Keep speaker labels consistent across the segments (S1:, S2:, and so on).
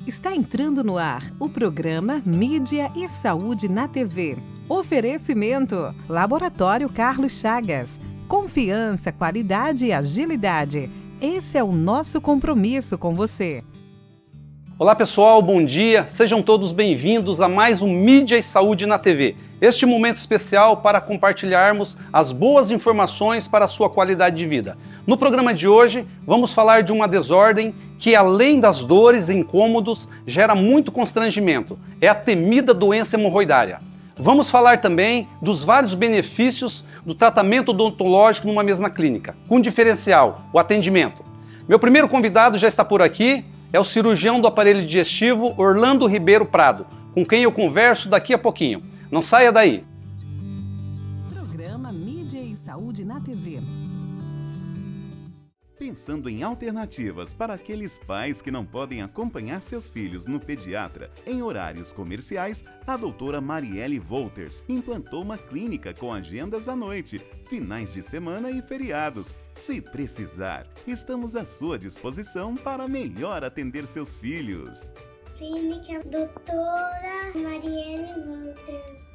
S1: Está entrando no ar o programa Mídia e Saúde na TV. Oferecimento: Laboratório Carlos Chagas. Confiança, qualidade e agilidade. Esse é o nosso compromisso com você.
S2: Olá pessoal, bom dia. Sejam todos bem-vindos a mais um Mídia e Saúde na TV. Este momento especial para compartilharmos as boas informações para a sua qualidade de vida. No programa de hoje, vamos falar de uma desordem que, além das dores e incômodos, gera muito constrangimento. É a temida doença hemorroidária. Vamos falar também dos vários benefícios do tratamento odontológico numa mesma clínica, com diferencial, o atendimento. Meu primeiro convidado já está por aqui, é o cirurgião do aparelho digestivo Orlando Ribeiro Prado, com quem eu converso daqui a pouquinho. Não saia daí!
S1: Programa Mídia e Saúde na TV.
S3: Pensando em alternativas para aqueles pais que não podem acompanhar seus filhos no pediatra em horários comerciais, a doutora Marielle Wolters implantou uma clínica com agendas à noite, finais de semana e feriados. Se precisar, estamos à sua disposição para melhor atender seus filhos.
S4: Clínica Doutora Marielle Wolters.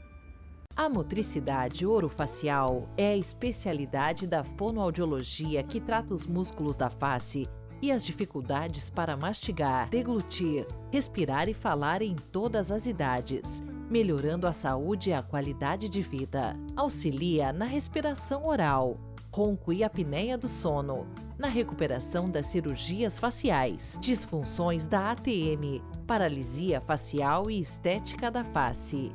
S5: A motricidade orofacial é a especialidade da fonoaudiologia que trata os músculos da face e as dificuldades para mastigar, deglutir, respirar e falar em todas as idades, melhorando a saúde e a qualidade de vida. Auxilia na respiração oral, ronco e apneia do sono, na recuperação das cirurgias faciais, disfunções da ATM, paralisia facial e estética da face.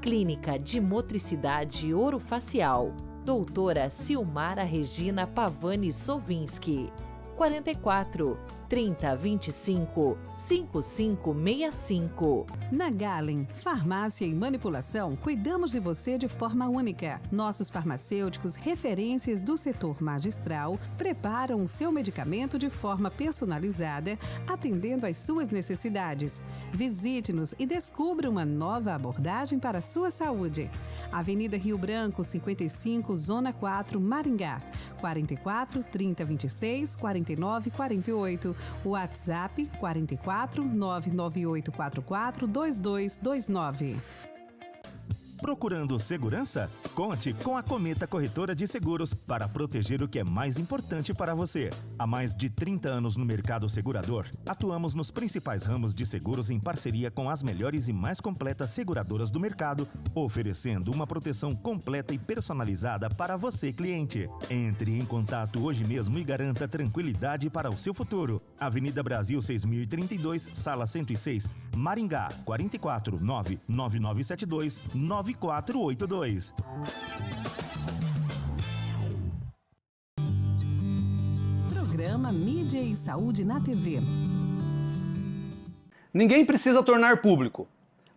S5: Clínica de Motricidade Orofacial, doutora Silmara Regina Pavani Sovinski, 44 30 25 5565.
S1: Na Galen, farmácia e manipulação, cuidamos de você de forma única. Nossos farmacêuticos, referências do setor magistral, preparam o seu medicamento de forma personalizada, atendendo às suas necessidades. Visite-nos e descubra uma nova abordagem para a sua saúde. Avenida Rio Branco, 55, Zona 4, Maringá. 44 30 26 49 48. WhatsApp 44 99844 2229.
S6: Procurando segurança? Conte com a Cometa Corretora de Seguros para proteger o que é mais importante para você. Há mais de 30 anos no mercado segurador, atuamos nos principais ramos de seguros em parceria com as melhores e mais completas seguradoras do mercado, oferecendo uma proteção completa e personalizada para você, cliente. Entre em contato hoje mesmo e garanta tranquilidade para o seu futuro. Avenida Brasil 6032, Sala 106, Maringá, 44 99972 9482.
S1: Programa Mídia e Saúde na TV.
S2: Ninguém precisa tornar público,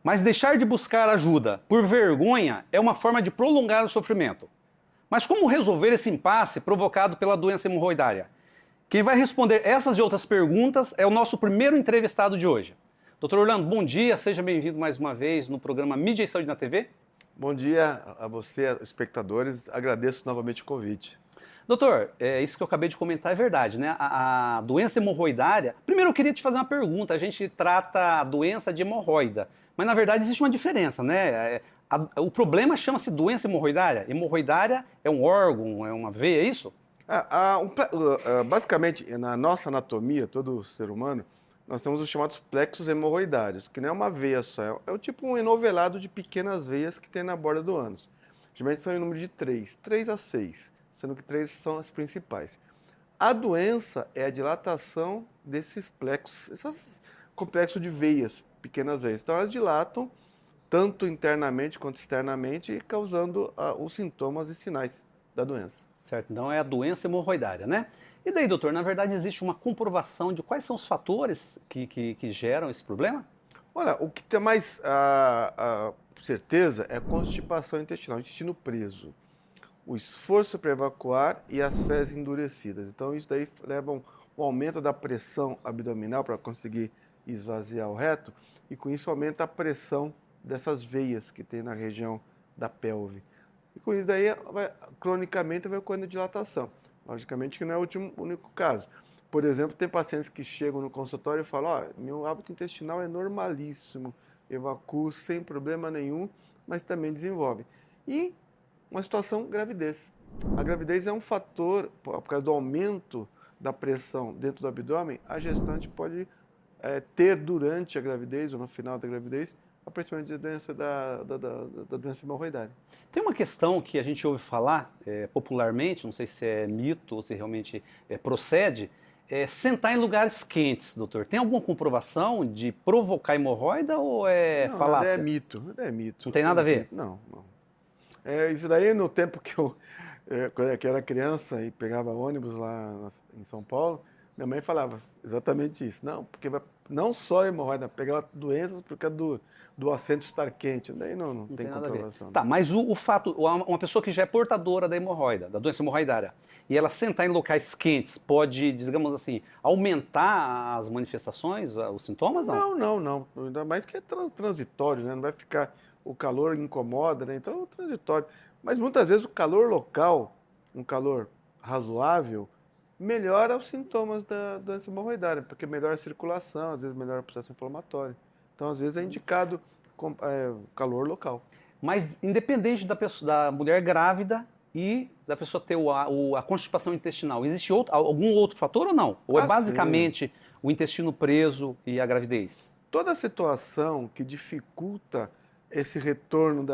S2: mas deixar de buscar ajuda por vergonha é uma forma de prolongar o sofrimento. Mas como resolver esse impasse provocado pela doença hemorroidária? Quem vai responder essas e outras perguntas é o nosso primeiro entrevistado de hoje. Dr. Orlando, bom dia, seja bem-vindo mais uma vez no programa Mídia e Saúde na TV.
S7: Bom dia a você, espectadores. Agradeço novamente o convite.
S2: Doutor, isso que eu acabei de comentar é verdade, né? A doença hemorroidária... Primeiro eu queria te fazer uma pergunta. A gente trata a doença de hemorroida, mas na verdade existe uma diferença, né? O problema chama-se doença hemorroidária. Hemorroidária é um órgão, é uma veia, é isso?
S7: Basicamente, na nossa anatomia, todo ser humano, nós temos os chamados plexos hemorroidários, que não é uma veia só, é tipo um enovelado de pequenas veias que tem na borda do ânus. Geralmente são em número de 3 a 6, sendo que 3 são as principais. A doença é a dilatação desses plexos, esses complexos de veias, pequenas veias. Então elas dilatam tanto internamente quanto externamente, causando os sintomas e sinais da doença.
S2: Certo, então é a doença hemorroidária, né? E daí, doutor, na verdade existe uma comprovação de quais são os fatores que geram esse problema?
S7: Olha, o que tem mais certeza é a constipação intestinal, o intestino preso, o esforço para evacuar e as fezes endurecidas. Então isso daí leva um aumento da pressão abdominal para conseguir esvaziar o reto e com isso aumenta a pressão dessas veias que tem na região da pelve. E com isso daí, cronicamente, vai ocorrendo dilatação. Logicamente que não é o único caso. Por exemplo, tem pacientes que chegam no consultório e falam, ó, meu hábito intestinal é normalíssimo, evacuo sem problema nenhum, mas também desenvolve. E uma situação gravidez. A gravidez é um fator, por causa do aumento da pressão dentro do abdômen, a gestante pode ter durante a gravidez ou no final da gravidez aparecimento de doença da doença hemorroidária.
S2: Tem uma questão que a gente ouve falar popularmente, não sei se é mito ou se realmente procede, sentar em lugares quentes, doutor. Tem alguma comprovação de provocar hemorroida ou é
S7: Não,
S2: falácia?
S7: É mito.
S2: Não tem nada a ver?
S7: Não. Isso daí no tempo que eu era criança e pegava ônibus lá em São Paulo, minha mãe falava exatamente isso. Não, porque não só hemorroida, pegava doenças por causa do assento estar quente. Daí não tem comprovação.
S2: Tá, mas o fato, uma pessoa que já é portadora da hemorroida, da doença hemorroidária, e ela sentar em locais quentes, pode, digamos assim, aumentar as manifestações, os sintomas?
S7: Não. Ainda mais que é transitório, né? Não vai ficar, o calor incomoda, né? Então é transitório. Mas muitas vezes o calor local, um calor razoável, melhora os sintomas da doença hemorroidária, porque melhora a circulação, às vezes melhora o processo inflamatório. Então, às vezes é indicado calor local.
S2: Mas independente da mulher grávida e da pessoa ter a constipação intestinal, existe algum outro fator ou não? Ou é basicamente o intestino preso e a gravidez?
S7: Toda situação que dificulta esse retorno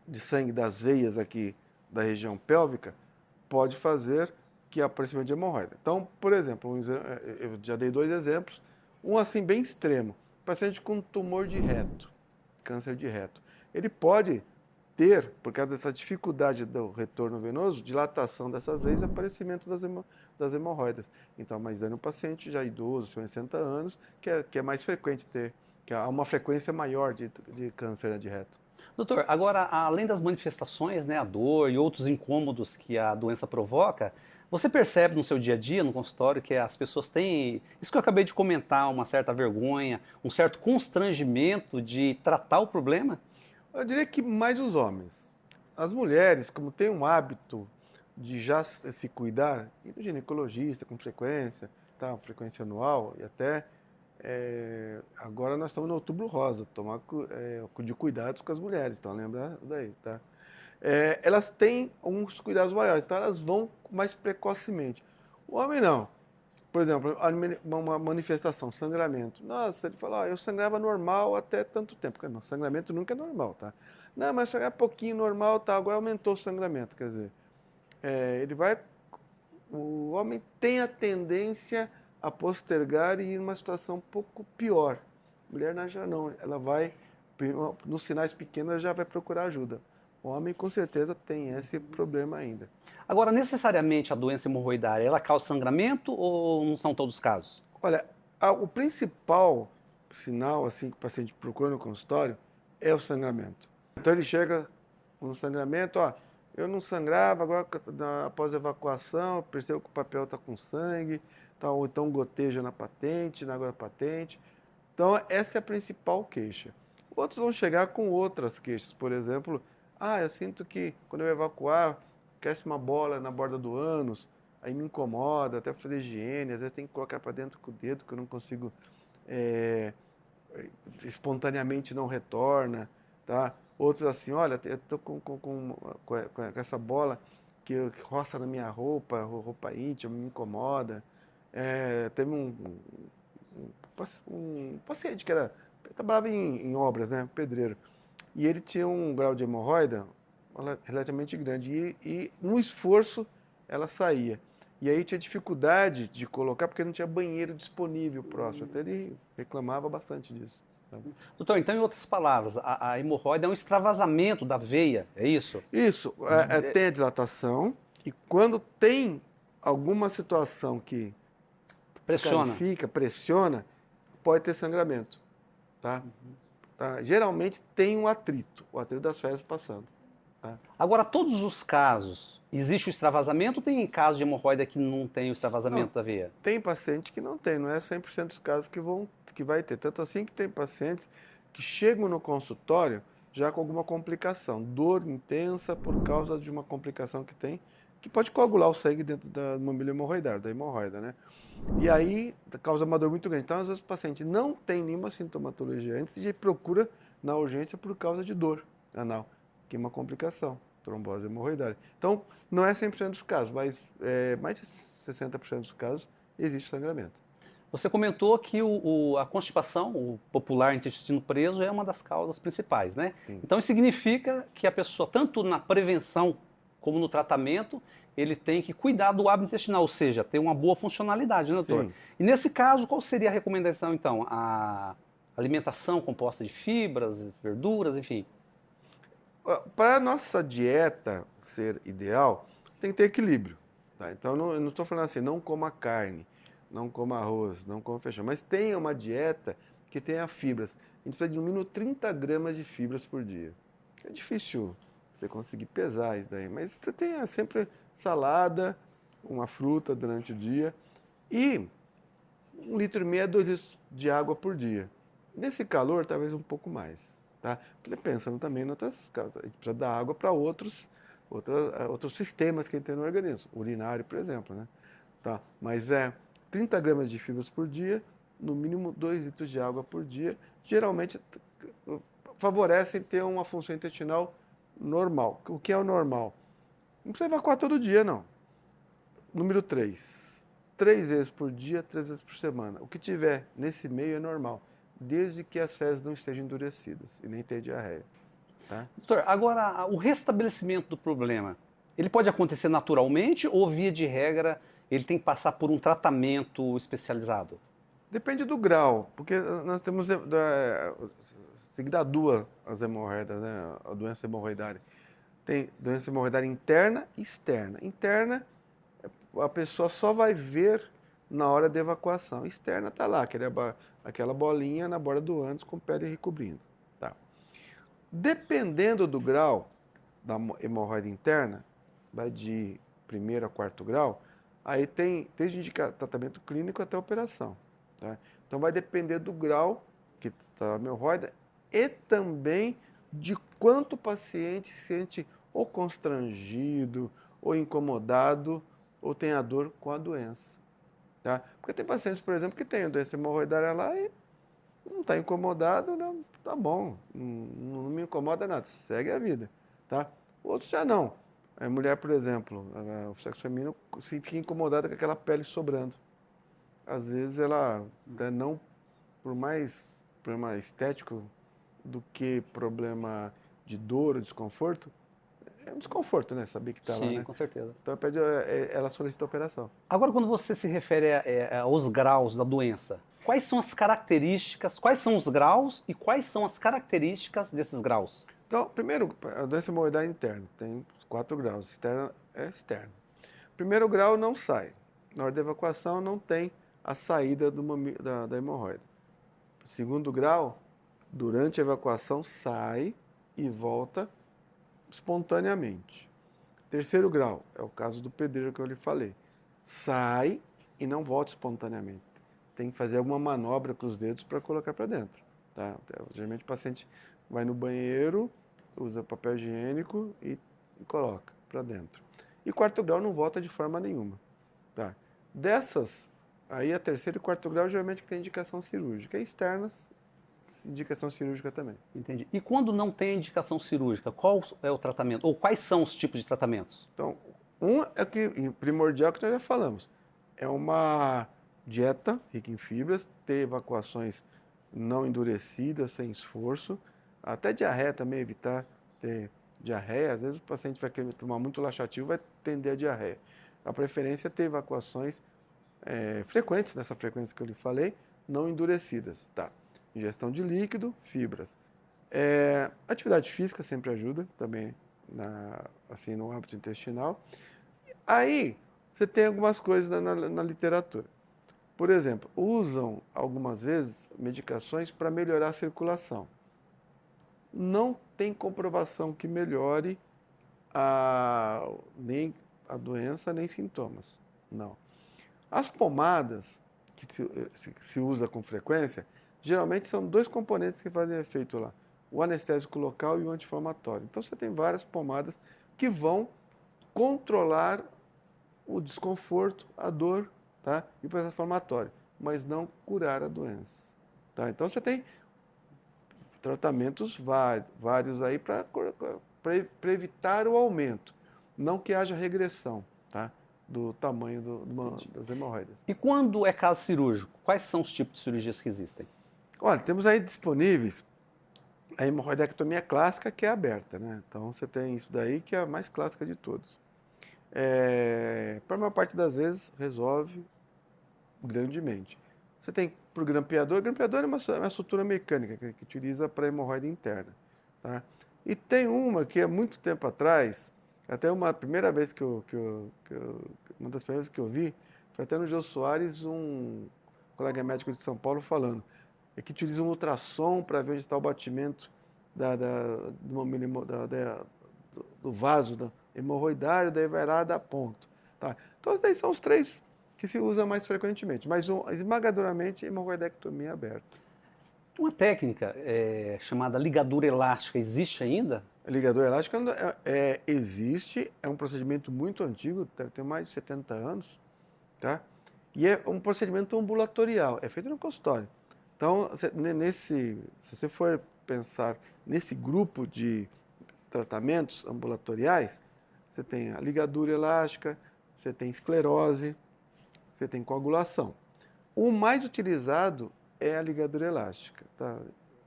S7: de sangue das veias aqui da região pélvica pode fazer que aparecimento de hemorroida. Então, por exemplo, eu já dei 2 exemplos, um assim bem extremo, paciente com tumor de reto, câncer de reto. Ele pode ter, por causa dessa dificuldade do retorno venoso, dilatação dessas veias e aparecimento das hemorroidas. Então, mas é um paciente já idoso, 60 anos, que é mais frequente ter, que há uma frequência maior de câncer de reto.
S2: Doutor, agora, além das manifestações, né, a dor e outros incômodos que a doença provoca, você percebe no seu dia a dia, no consultório, que as pessoas têm, isso que eu acabei de comentar, uma certa vergonha, um certo constrangimento de tratar o problema?
S7: Eu diria que mais os homens. As mulheres, como têm um hábito de já se cuidar, ir no ginecologista com frequência, tá, frequência anual e até... agora nós estamos no Outubro Rosa, tomar de cuidados com as mulheres, então lembra daí, tá? Elas têm uns cuidados maiores, então elas vão mais precocemente. O homem não. Por exemplo, uma manifestação, sangramento. Nossa, ele fala, eu sangrava normal até tanto tempo. Não, sangramento nunca é normal, tá? Não, mas sangrava pouquinho normal, tá? Agora aumentou o sangramento, quer dizer, o homem tem a tendência a postergar e ir numa situação um pouco pior. A mulher já não, ela vai, nos sinais pequenos, já vai procurar ajuda. O homem, com certeza, tem esse problema ainda.
S2: Agora, necessariamente a doença hemorroidária, ela causa sangramento ou não são todos os casos?
S7: Olha, o principal sinal assim, que o paciente procura no consultório é o sangramento. Então ele chega com sangramento, eu não sangrava, agora após a evacuação, eu percebo que o papel está com sangue, ou então goteja na água da patente. Então, essa é a principal queixa. Outros vão chegar com outras queixas, por exemplo, eu sinto que quando eu evacuar, cresce uma bola na borda do ânus, aí me incomoda, até fazer higiene, às vezes tem que colocar para dentro com o dedo, que eu não consigo, espontaneamente não retorna, tá? Outros assim, olha, eu estou com essa bola que roça na minha roupa íntima, me incomoda. Teve um paciente que trabalhava em obras, né, pedreiro, e ele tinha um grau de hemorroida relativamente grande, e no esforço ela saía. E aí tinha dificuldade de colocar, porque não tinha banheiro disponível próximo, até ele reclamava bastante disso.
S2: Doutor, então, em outras palavras, a hemorroida é um extravasamento da veia, é isso?
S7: Isso, tem a dilatação, e quando tem alguma situação que pressiona, pode ter sangramento, tá? Tá? Geralmente tem um atrito, o atrito das fezes passando. Tá?
S2: Agora, todos os casos, existe o extravasamento ou tem casos de hemorroida que não tem o extravasamento da veia?
S7: Tem paciente que não tem, não é 100% dos casos que vai ter. Tanto assim que tem pacientes que chegam no consultório já com alguma complicação, dor intensa por causa de uma complicação que tem, que pode coagular o sangue dentro da mamilo hemorroidário, da hemorroida, né? E aí causa uma dor muito grande. Então, às vezes, o paciente não tem nenhuma sintomatologia antes e procura na urgência por causa de dor anal, que é uma complicação, trombose hemorroidária. Então, não é 100% dos casos, mas mais de 60% dos casos existe sangramento.
S2: Você comentou que a constipação, o popular intestino preso, é uma das causas principais, né?
S7: Sim.
S2: Então isso significa que a pessoa, tanto na prevenção como no tratamento, ele tem que cuidar do hábito intestinal, ou seja, ter uma boa funcionalidade, né, doutor?
S7: Sim.
S2: E nesse caso, qual seria a recomendação, então? A alimentação composta de fibras, verduras, enfim?
S7: Para a nossa dieta ser ideal, tem que ter equilíbrio. Tá? Então, eu não estou falando assim, não coma carne, não coma arroz, não coma feijão, mas tenha uma dieta que tenha fibras. A gente precisa de no mínimo 30 gramas de fibras por dia. É difícil você conseguir pesar isso daí, mas você tenha sempre salada, uma fruta durante o dia e 1,5 litro a 2 litros de água por dia. Nesse calor, talvez um pouco mais. Tá? Pensando também em outras causas. A gente precisa dar água para outros sistemas que a gente tem no organismo. Urinário, por exemplo. Né? Tá? Mas 30 gramas de fibras por dia, no mínimo 2 litros de água por dia, geralmente favorecem ter uma função intestinal normal. O que é o normal? Não precisa evacuar todo dia, não. Número 3. 3 vezes por dia, 3 vezes por semana. O que tiver nesse meio é normal, desde que as fezes não estejam endurecidas e nem tenha diarreia. Tá?
S2: Doutor, agora o restabelecimento do problema, ele pode acontecer naturalmente ou via de regra ele tem que passar por um tratamento especializado?
S7: Depende do grau, porque nós temos se gradua as hemorroidas, né? A doença hemorroidária. Tem doença hemorroidária interna e externa. Interna, a pessoa só vai ver na hora da evacuação. Externa está lá, aquela bolinha na borda do ânus com pele recobrindo. Tá. Dependendo do grau da hemorroida interna, vai de 1º a 4º grau, aí tem desde tratamento clínico até operação. Tá? Então vai depender do grau que está a hemorroida e também de quanto o paciente se sente ou constrangido, ou incomodado, ou tem a dor com a doença. Tá? Porque tem pacientes, por exemplo, que tem a doença hemorroidária lá e não está incomodado, não, tá bom, não me incomoda nada, segue a vida. Tá? Outros já não. A mulher, por exemplo, o sexo feminino se fica incomodada com aquela pele sobrando. Às vezes ela, não por mais problema estético do que problema de dor ou desconforto, é um desconforto, né? Saber que está lá,
S2: Sim,
S7: né?
S2: com certeza.
S7: Então ela solicita a operação.
S2: Agora, quando você se refere aos graus da doença, quais são as características, quais são os graus e quais são as características desses graus?
S7: Então, primeiro, a doença hemorroidária interna tem 4 graus, externa é externa. Primeiro grau não sai. Na hora da evacuação não tem a saída da hemorroida. Segundo grau, durante a evacuação sai e volta espontaneamente. Terceiro grau, é o caso do pedreiro que eu lhe falei. Sai e não volta espontaneamente. Tem que fazer alguma manobra com os dedos para colocar para dentro. Tá? Geralmente o paciente vai no banheiro, usa papel higiênico e coloca para dentro. E 4º grau não volta de forma nenhuma. Tá? Dessas, aí a 3º e 4º grau geralmente tem indicação cirúrgica. E externas, indicação cirúrgica também.
S2: Entendi. E quando não tem indicação cirúrgica, qual é o tratamento? Ou quais são os tipos de tratamentos?
S7: Então, é que primordial que nós já falamos. É uma dieta rica em fibras, ter evacuações não endurecidas, sem esforço. Até diarreia também, evitar ter diarreia. Às vezes o paciente vai querer tomar muito laxativo, vai tender a diarreia. A preferência é ter evacuações frequentes, nessa frequência que eu lhe falei, não endurecidas. Tá? Ingestão de líquido, fibras. Atividade física sempre ajuda, também no hábito intestinal. Aí, você tem algumas coisas na literatura. Por exemplo, usam algumas vezes medicações para melhorar a circulação. Não tem comprovação que melhore nem a doença, nem sintomas. Não. As pomadas que se usa com frequência, geralmente são 2 componentes que fazem efeito lá. O anestésico local e o anti-inflamatório. Então você tem várias pomadas que vão controlar o desconforto, a dor, tá? E o processo inflamatório, mas não curar a doença. Tá? Então você tem tratamentos vários aí para evitar o aumento, não que haja regressão, tá? Do tamanho das hemorroidas.
S2: E quando é caso cirúrgico, quais são os tipos de cirurgias que existem?
S7: Olha, temos aí disponíveis a hemorroidectomia clássica, que é aberta, né? Então você tem isso daí, que é a mais clássica de todos. Para a maior parte das vezes resolve grandemente. Você tem para o grampeador é uma estrutura mecânica que utiliza para hemorroide interna, tá? E tem uma que há muito tempo atrás, até uma primeira vez uma das primeiras vezes que eu vi, foi até no Jô Soares, um colega médico de São Paulo falando, que utiliza um ultrassom para ver onde está o batimento do vaso hemorroidário, daí vai lá dar ponto. Tá? Então, esses daí são os 3 que se usa mais frequentemente, mas esmagadoramente hemorroidectomia aberta.
S2: Uma técnica chamada ligadura elástica existe ainda?
S7: A ligadura elástica existe, é um procedimento muito antigo, deve ter mais de 70 anos, tá? E é um procedimento ambulatorial, é feito no consultório. Então, se você for pensar nesse grupo de tratamentos ambulatoriais, você tem a ligadura elástica, você tem esclerose, você tem coagulação. O mais utilizado é a ligadura elástica. Tá?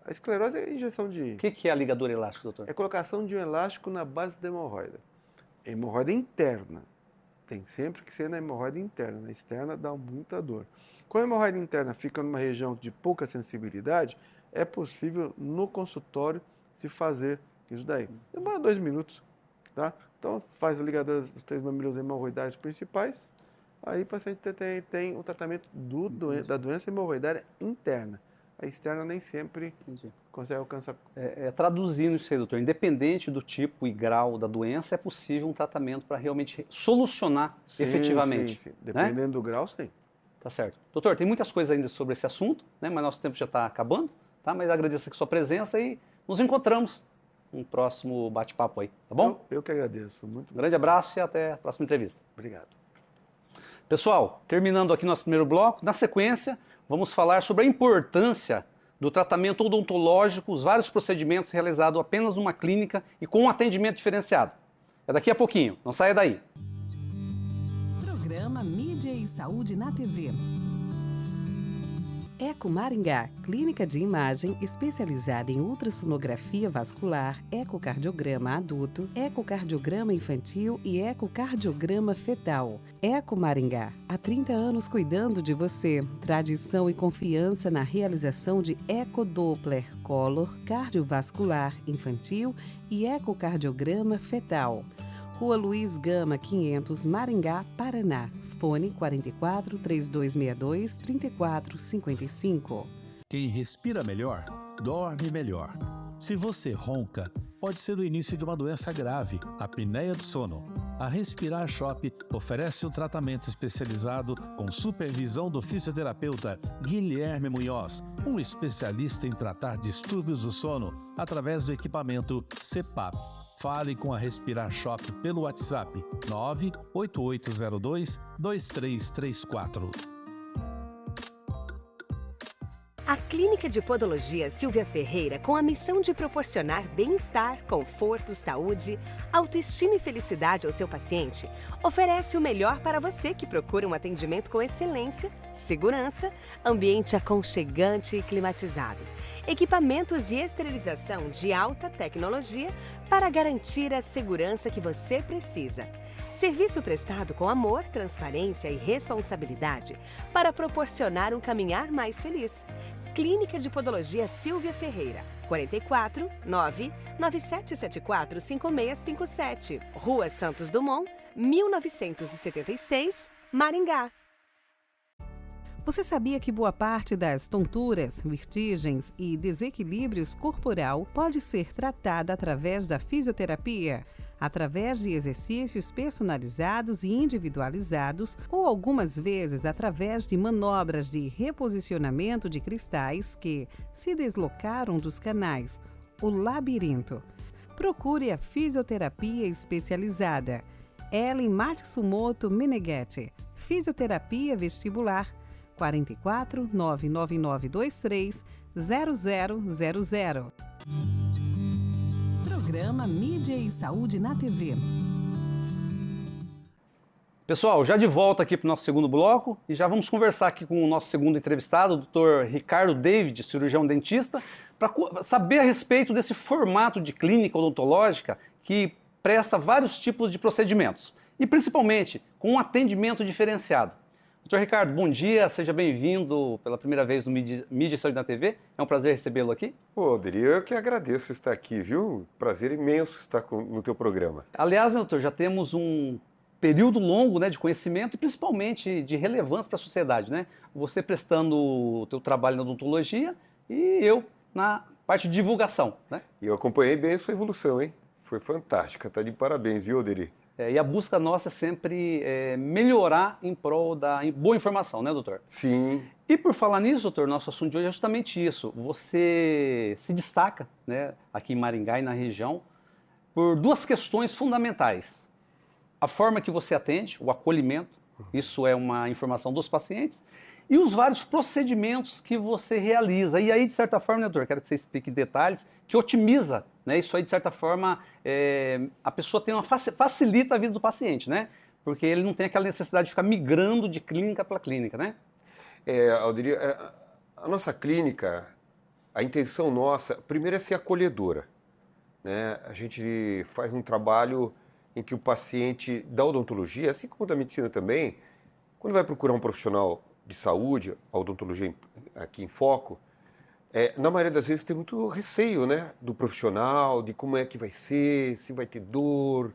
S7: A esclerose é a injeção de...
S2: O que é a ligadura elástica, doutor?
S7: É a colocação de um elástico na base da hemorroida. Hemorroida interna. Tem sempre que ser na hemorroida interna. Na externa dá muita dor. Quando a hemorroida interna fica numa região de pouca sensibilidade, é possível no consultório se fazer isso daí. Demora 2 minutos. Tá? Então faz a ligadura dos 3 mamilos hemorroidários principais. Aí o paciente tem o tratamento da doença hemorroidária interna. A externa nem sempre consegue alcançar.
S2: Traduzindo isso aí, doutor, independente do tipo e grau da doença, é possível um tratamento para realmente solucionar efetivamente.
S7: Sim. Dependendo do grau, sim.
S2: Tá certo. Doutor, tem muitas coisas ainda sobre esse assunto, né? Mas nosso tempo já está acabando, tá? Mas agradeço aqui a sua presença e nos encontramos no próximo bate-papo aí, tá bom?
S7: Eu que agradeço. Muito
S2: Um grande abraço e até a próxima entrevista.
S7: Obrigado.
S2: Pessoal, terminando aqui nosso primeiro bloco, na sequência, vamos falar sobre a importância do tratamento odontológico, os vários procedimentos realizados apenas numa clínica e com um atendimento diferenciado. É daqui a pouquinho, não saia daí.
S1: Programa Mídia e Saúde na TV. Eco Maringá, clínica de imagem especializada em ultrassonografia vascular, ecocardiograma adulto, ecocardiograma infantil e ecocardiograma fetal. Eco Maringá, há 30 anos cuidando de você. Tradição e confiança na realização de ecodoppler color, cardiovascular infantil e ecocardiograma fetal. Rua Luiz Gama, 500, Maringá, Paraná. Fone 44 3262 3455.
S8: Quem respira melhor, dorme melhor. Se você ronca, pode ser o início de uma doença grave, a apneia do sono. A Respirar Shop oferece um tratamento especializado com supervisão do fisioterapeuta Guilherme Munhoz, um especialista em tratar distúrbios do sono através do equipamento CPAP. Fale com a Respirar Shop pelo WhatsApp 98802-2334.
S9: A Clínica de Podologia Silvia Ferreira, com a missão de proporcionar bem-estar, conforto, saúde, autoestima e felicidade ao seu paciente, oferece o melhor para você que procura um atendimento com excelência, segurança, ambiente aconchegante e climatizado, equipamentos e esterilização de alta tecnologia para garantir a segurança que você precisa. Serviço prestado com amor, transparência e responsabilidade para proporcionar um caminhar mais feliz. Clínica de Podologia Silvia Ferreira, 44 99774 5657, Rua Santos Dumont, 1976, Maringá.
S1: Você sabia que boa parte das tonturas, vertigens e desequilíbrios corporal pode ser tratada através da fisioterapia? Através de exercícios personalizados e individualizados ou algumas vezes através de manobras de reposicionamento de cristais que se deslocaram dos canais, o labirinto. Procure a fisioterapia especializada. Ellen Matsumoto Meneghetti, Fisioterapia Vestibular, 44 99923 0000. Programa Mídia e Saúde na TV.
S2: Pessoal, já de volta aqui para o nosso segundo bloco e já vamos conversar aqui com o nosso segundo entrevistado, o Dr. Ricardo David, cirurgião dentista, para saber a respeito desse formato de clínica odontológica que presta vários tipos de procedimentos e principalmente com um atendimento diferenciado. Dr. Ricardo, bom dia, seja bem-vindo pela primeira vez no Mídia e Saúde na TV, é um prazer recebê-lo aqui.
S10: Pô, Adri, eu que agradeço estar aqui, viu? Prazer imenso estar no teu programa.
S2: Aliás, né, doutor, já temos um período longo, né, de conhecimento e principalmente de relevância para a sociedade, né? Você prestando o teu trabalho na odontologia e eu na parte de divulgação, né?
S10: E eu acompanhei bem a sua evolução, hein? Foi fantástica, tá de parabéns, viu, Adri?
S2: E a busca nossa é sempre melhorar em prol da boa informação, né, doutor?
S10: Sim.
S2: E por falar nisso, doutor, nosso assunto de hoje é justamente isso. Você se destaca, né, aqui em Maringá e na região por duas questões fundamentais. A forma que você atende, o acolhimento, isso é uma informação dos pacientes, e os vários procedimentos que você realiza. E aí, de certa forma, né, doutor, quero que você explique detalhes, que otimiza, né? Isso aí, de certa forma, a pessoa tem facilita a vida do paciente, né? Porque ele não tem aquela necessidade de ficar migrando de clínica para clínica, né?
S10: Aldir, a nossa clínica, a intenção nossa, primeiro é ser acolhedora, né? A gente faz um trabalho em que o paciente da odontologia, assim como da medicina também, quando vai procurar um profissional de saúde, a odontologia aqui em foco, na maioria das vezes tem muito receio, né, do profissional, de como é que vai ser, se vai ter dor,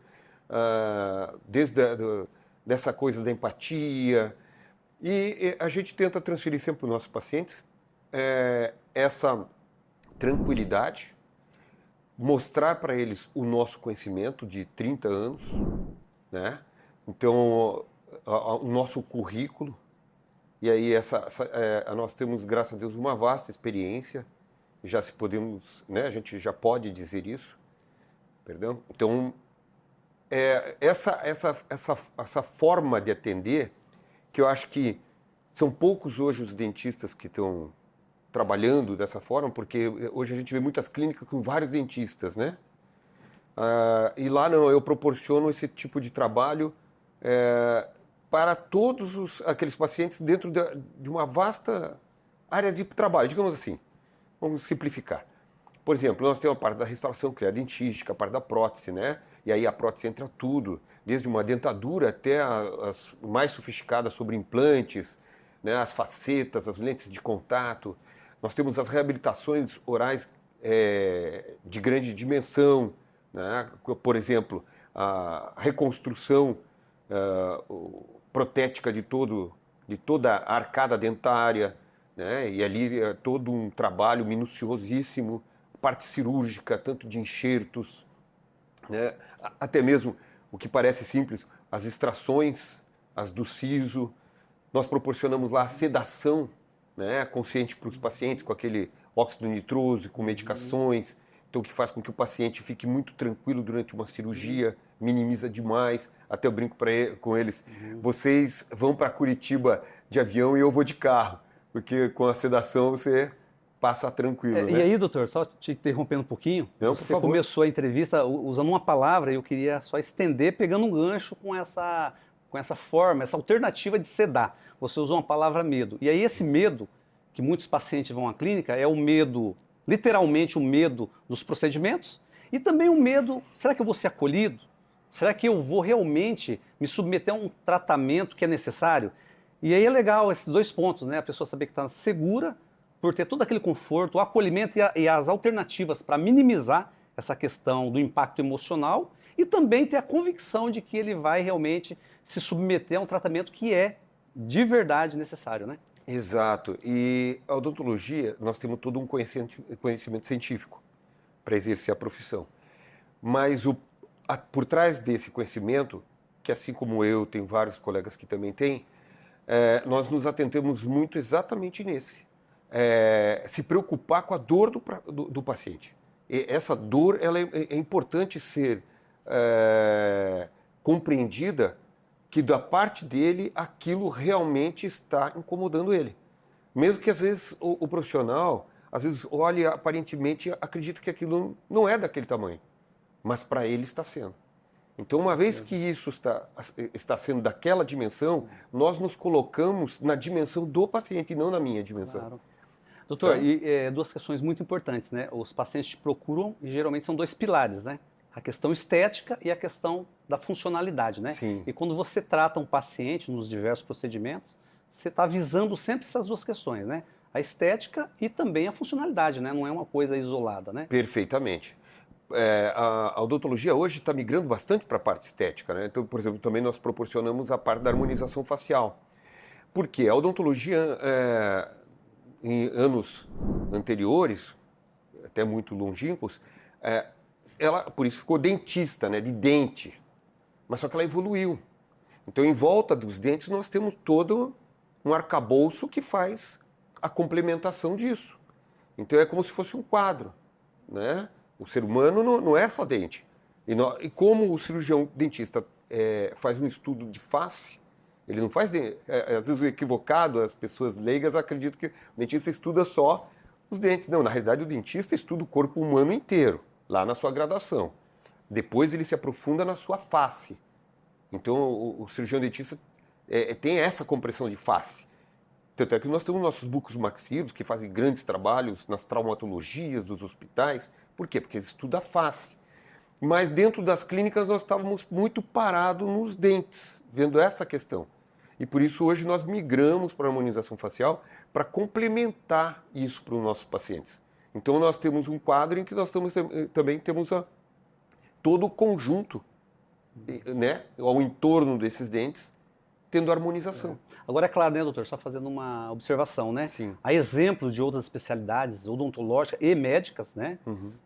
S10: dessa coisa da empatia. E a gente tenta transferir sempre para os nossos pacientes essa tranquilidade, mostrar para eles o nosso conhecimento de 30 anos, né? Então, o nosso currículo. E aí nós temos, graças a Deus, uma vasta experiência, a gente já pode dizer isso, perdão. Então, essa forma de atender, que eu acho que são poucos hoje os dentistas que estão trabalhando dessa forma, porque hoje a gente vê muitas clínicas com vários dentistas, né? E lá não, eu proporciono esse tipo de trabalho para todos aqueles pacientes dentro de uma vasta área de trabalho, digamos assim. Vamos simplificar. Por exemplo, nós temos a parte da restauração, que é a dentística, a parte da prótese, né? E aí a prótese entra tudo, desde uma dentadura até as mais sofisticadas sobre implantes, né? As facetas, as lentes de contato. Nós temos as reabilitações orais de grande dimensão, né? Por exemplo, a reconstrução protética de toda a arcada dentária, né? E ali é todo um trabalho minuciosíssimo, parte cirúrgica, tanto de enxertos, né? Até mesmo o que parece simples, as extrações, as do siso. Nós proporcionamos lá a sedação, né, consciente para os pacientes, com aquele óxido nitroso, com medicações, então o que faz com que o paciente fique muito tranquilo durante uma cirurgia, minimiza demais. Até eu brinco com eles, vocês vão para Curitiba de avião e eu vou de carro, porque com a sedação você passa tranquilo, né?
S2: E aí, doutor, só te interrompendo um pouquinho,
S10: não,
S2: você começou a entrevista usando uma palavra e eu queria só estender, pegando um gancho com essa forma, essa alternativa de sedar. Você usou uma palavra medo. E aí esse medo que muitos pacientes vão à clínica é o medo, literalmente o medo dos procedimentos e também o medo, será que eu vou ser acolhido? Será que eu vou realmente me submeter a um tratamento que é necessário? E aí é legal esses dois pontos, né? A pessoa saber que está segura por ter todo aquele conforto, o acolhimento e as alternativas para minimizar essa questão do impacto emocional e também ter a convicção de que ele vai realmente se submeter a um tratamento que é de verdade necessário, né?
S10: Exato. E a odontologia, nós temos todo um conhecimento científico para exercer a profissão. Mas por trás desse conhecimento, que assim como eu, tem vários colegas que também têm, nós nos atentamos muito exatamente nesse. Se preocupar com a dor do paciente. E essa dor ela é importante ser compreendida que da parte dele aquilo realmente está incomodando ele. Mesmo que às vezes o profissional, às vezes olhe aparentemente acredita que aquilo não é daquele tamanho, mas para ele está sendo. Então, uma vez que isso está sendo daquela dimensão, nós nos colocamos na dimensão do paciente e não na minha dimensão.
S2: Claro. Doutor, e duas questões muito importantes, né? Os pacientes te procuram e geralmente são dois pilares, né? A questão estética e a questão da funcionalidade, né?
S10: Sim.
S2: E quando você trata um paciente nos diversos procedimentos, você está visando sempre essas duas questões, né? A estética e também a funcionalidade, né? Não é uma coisa isolada, né?
S10: Perfeitamente. A odontologia hoje está migrando bastante para a parte estética, né? Então, por exemplo, também nós proporcionamos a parte da harmonização facial. Por quê? A odontologia, em anos anteriores, até muito longínquos, ela, por isso ficou dentista, né? De dente. Mas só que ela evoluiu. Então, em volta dos dentes, nós temos todo um arcabouço que faz a complementação disso. Então, é como se fosse um quadro, né? O ser humano não é só dente. E como o cirurgião dentista faz um estudo de face, ele não faz... às vezes o equivocado, as pessoas leigas acreditam que o dentista estuda só os dentes. Não, na realidade o dentista estuda o corpo humano inteiro, lá na sua graduação. Depois ele se aprofunda na sua face. Então o cirurgião dentista tem essa compreensão de face. Tanto é que nós temos nossos bucomaxílicos que fazem grandes trabalhos nas traumatologias dos hospitais. Por quê? Porque eles estudam a face. Mas dentro das clínicas nós estávamos muito parados nos dentes, vendo essa questão. E por isso hoje nós migramos para a harmonização facial para complementar isso para os nossos pacientes. Então nós temos um quadro em que nós também temos todo o conjunto, né, ao entorno desses dentes, tendo harmonização.
S2: Agora, é claro, né, doutor, só fazendo uma observação, né?
S10: Sim.
S2: Há exemplos de outras especialidades odontológicas e médicas, né?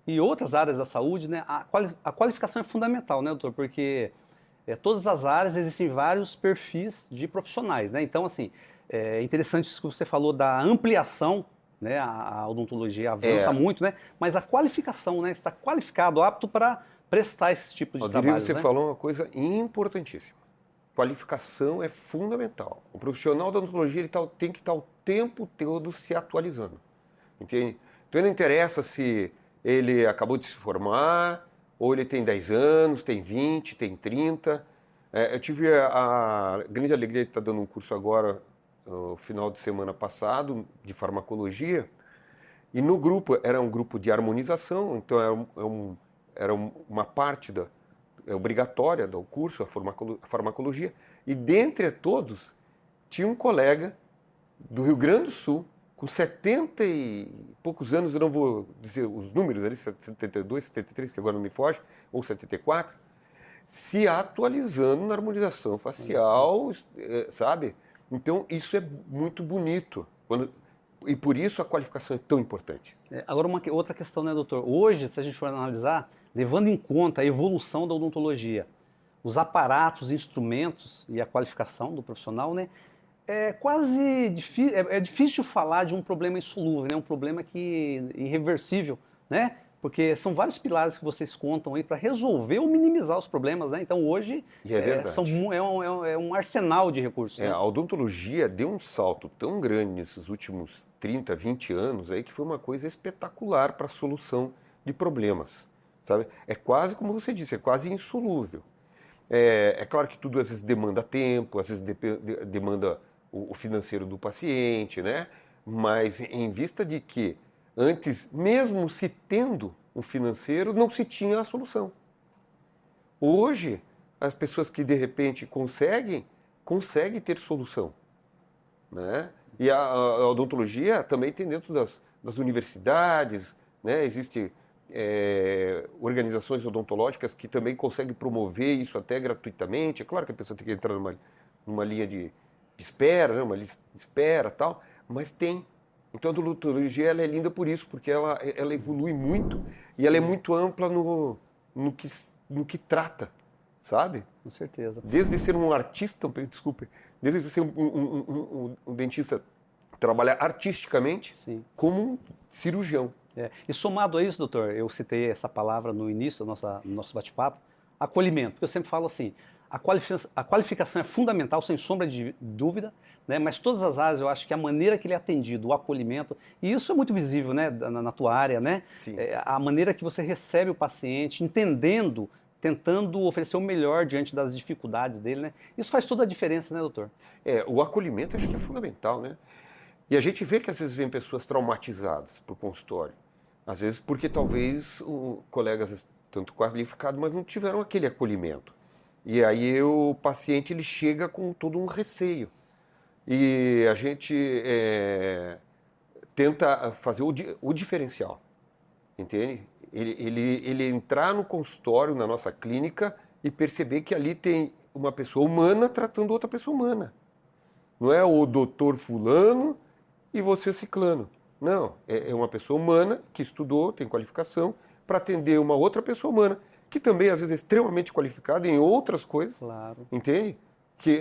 S2: E outras áreas da saúde, né? A qualificação é fundamental, né, doutor? Porque todas as áreas existem vários perfis de profissionais, né? Então, assim, é interessante isso que você falou da ampliação, né? A odontologia avança muito, né? Mas a qualificação, né? Está qualificado, apto para prestar esse tipo de trabalho,
S10: Você
S2: né?
S10: falou uma coisa importantíssima. Qualificação é fundamental. O profissional da odontologia ele tem que estar o tempo todo se atualizando. Entende? Então não interessa se ele acabou de se formar, ou ele tem 10 anos, tem 20, tem 30. Eu tive a grande alegria de estar dando um curso agora, no final de semana passado, de farmacologia, e no grupo, era um grupo de harmonização, então era uma parte obrigatória do curso, a farmacologia, e dentre todos tinha um colega do Rio Grande do Sul, com 70 e poucos anos, eu não vou dizer os números ali, 72, 73, que agora não me foge, ou 74, se atualizando na harmonização facial, sabe? Então isso é muito bonito, e por isso a qualificação é tão importante.
S2: Agora, outra questão, né, doutor? Hoje, se a gente for analisar, levando em conta a evolução da odontologia, os aparatos, instrumentos e a qualificação do profissional, né, é quase difícil falar de um problema insolúvel, né, um problema irreversível, né, porque são vários pilares que vocês contam aí para resolver ou minimizar os problemas, né? Então hoje é um arsenal de recursos. Né?
S10: A odontologia deu um salto tão grande nesses últimos 30, 20 anos aí que foi uma coisa espetacular para a solução de problemas. Sabe? É quase, como você disse, é quase insolúvel. É claro que tudo às vezes demanda tempo, às vezes demanda o financeiro do paciente, né? Mas em vista de que antes, mesmo se tendo um financeiro, não se tinha a solução. Hoje, as pessoas que de repente conseguem ter solução, né? E a odontologia também tem dentro das universidades, né? Existe organizações odontológicas que também conseguem promover isso até gratuitamente. É claro que a pessoa tem que entrar numa linha de espera, né? Uma lista de espera e tal, mas tem. Então a odontologia ela é linda por isso, porque ela evolui muito e ela é muito ampla no que trata, sabe?
S2: Com certeza.
S10: Desde ser um artista, desculpe, desde ser um dentista trabalhar artisticamente, sim, como um cirurgião.
S2: E somado a isso, doutor, eu citei essa palavra no início do nosso bate-papo, acolhimento. Porque eu sempre falo assim, a qualificação é fundamental, sem sombra de dúvida, né? Mas todas as áreas, eu acho que a maneira que ele é atendido, o acolhimento, e isso é muito visível, né, na tua área, né?
S10: Sim.
S2: A maneira que você recebe o paciente, entendendo, tentando oferecer o melhor diante das dificuldades dele, né? Isso faz toda a diferença, né, doutor?
S10: O acolhimento acho que é fundamental, né? E a gente vê que às vezes vem pessoas traumatizadas para o consultório. Às vezes porque talvez colegas tanto qualificados, mas não tiveram aquele acolhimento. E aí o paciente ele chega com todo um receio. E a gente tenta fazer o diferencial, entende? Ele entrar no consultório, na nossa clínica, e perceber que ali tem uma pessoa humana tratando outra pessoa humana. Não é o doutor fulano e você ciclano. Não, é uma pessoa humana que estudou, tem qualificação, para atender uma outra pessoa humana, que também às vezes é extremamente qualificada em outras coisas,
S2: claro.
S10: Entende? Que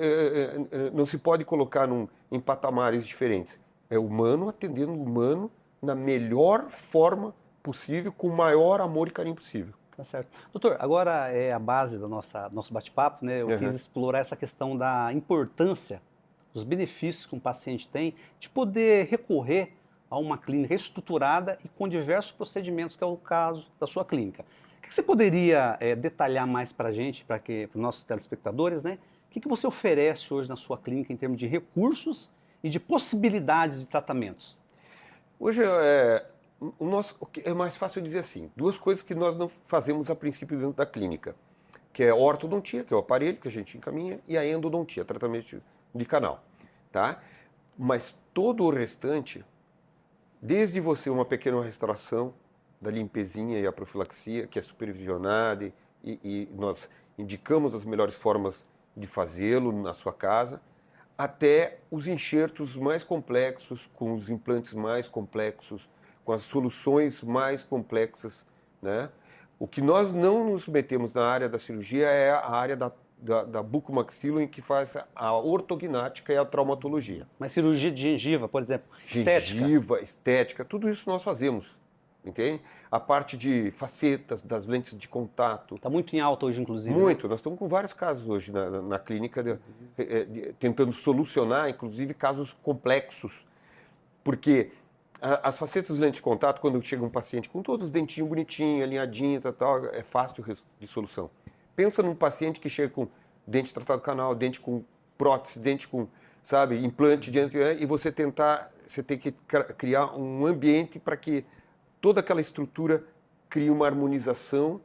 S10: não se pode colocar em patamares diferentes. É humano atendendo humano na melhor forma possível, com o maior amor e carinho possível.
S2: Tá certo. Doutor, agora é a base do nosso bate-papo, né? Eu quis explorar essa questão da importância, os benefícios que um paciente tem de poder recorrer a uma clínica estruturada e com diversos procedimentos, que é o caso da sua clínica. O que você poderia detalhar mais para a gente, para os nossos telespectadores, né? O que você oferece hoje na sua clínica em termos de recursos e de possibilidades de tratamentos?
S10: Hoje o que é mais fácil dizer assim, duas coisas que nós não fazemos a princípio dentro da clínica, que é a ortodontia, que é o aparelho que a gente encaminha, e a endodontia, tratamento de canal, tá? Mas todo o restante, desde você uma pequena restauração da limpezinha e a profilaxia, que é supervisionada e nós indicamos as melhores formas de fazê-lo na sua casa, até os enxertos mais complexos, com os implantes mais complexos, com as soluções mais complexas, né? O que nós não nos metemos na área da cirurgia é a área da bucomaxilo, em que faz a ortognática e a traumatologia.
S2: Mas cirurgia de gengiva, por exemplo,
S10: gengiva, estética, tudo isso nós fazemos, entende? A parte de facetas, das lentes de contato.
S2: Está muito em alta hoje, inclusive.
S10: Muito,
S2: né?
S10: Nós estamos com vários casos hoje na clínica, tentando solucionar, inclusive, casos complexos. Porque as facetas de lente de contato, quando chega um paciente com todos os dentinhos bonitinhos, alinhadinhos, tal, é fácil de solução. Pensa num paciente que chega com dente tratado canal, dente com prótese, dente com, sabe, implante, e você tem que criar um ambiente para que toda aquela estrutura crie uma harmonização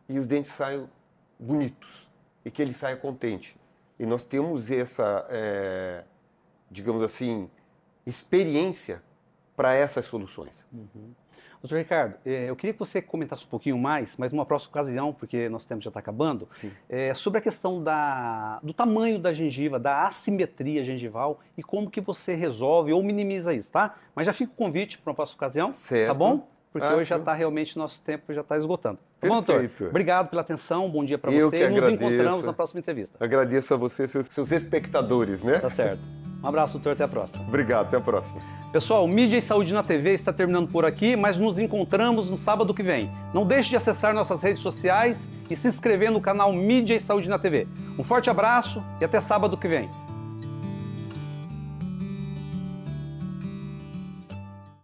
S10: e os dentes saiam bonitos e que ele saia contente. E nós temos essa, digamos assim, experiência para essas soluções.
S2: Doutor Ricardo, eu queria que você comentasse um pouquinho mais, mas numa próxima ocasião, porque nosso tempo já está acabando, sobre a questão do tamanho da gengiva, da assimetria gengival e como que você resolve ou minimiza isso, tá? Mas já fica o convite para uma próxima ocasião,
S10: certo.
S2: Tá bom? Porque hoje já está realmente, nosso tempo já está esgotando. Tá bom, doutor? Obrigado pela atenção, bom dia para você. Nos encontramos na próxima entrevista.
S10: Agradeço a você, seus espectadores, né?
S2: Tá certo. Um abraço, doutor, até a próxima.
S10: Obrigado, até a próxima.
S2: Pessoal, o Mídia e Saúde na TV está terminando por aqui, mas nos encontramos no sábado que vem. Não deixe de acessar nossas redes sociais e se inscrever no canal Mídia e Saúde na TV. Um forte abraço e até sábado que vem.